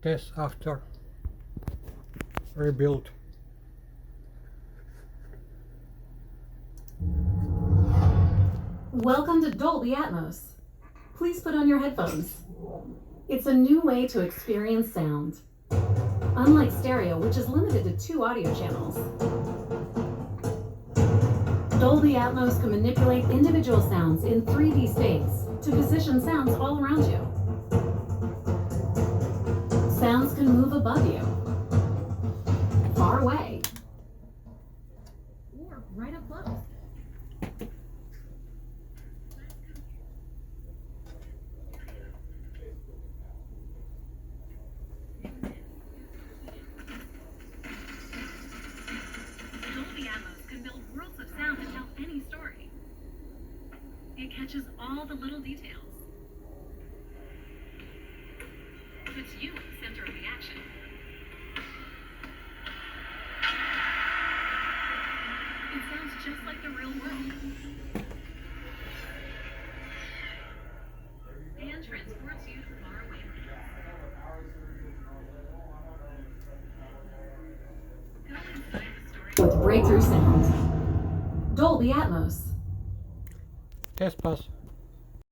test after rebuild. Welcome to Dolby Atmos. Please put on your headphones. It's a new way to experience sound. Unlike stereo, which is limited to 2 audio channels, Dolby Atmos can manipulate individual sounds in 3D space to position sounds all around you. Sounds can move above you, far away, or right up close. Dolby Atmos can build worlds of sound to tell any story. It catches all the little details. Puts you at the center of the action. It sounds just like the real world. And transports you far away from it. Go inside the story with breakthrough sound. Dolby Atmos. Test pass.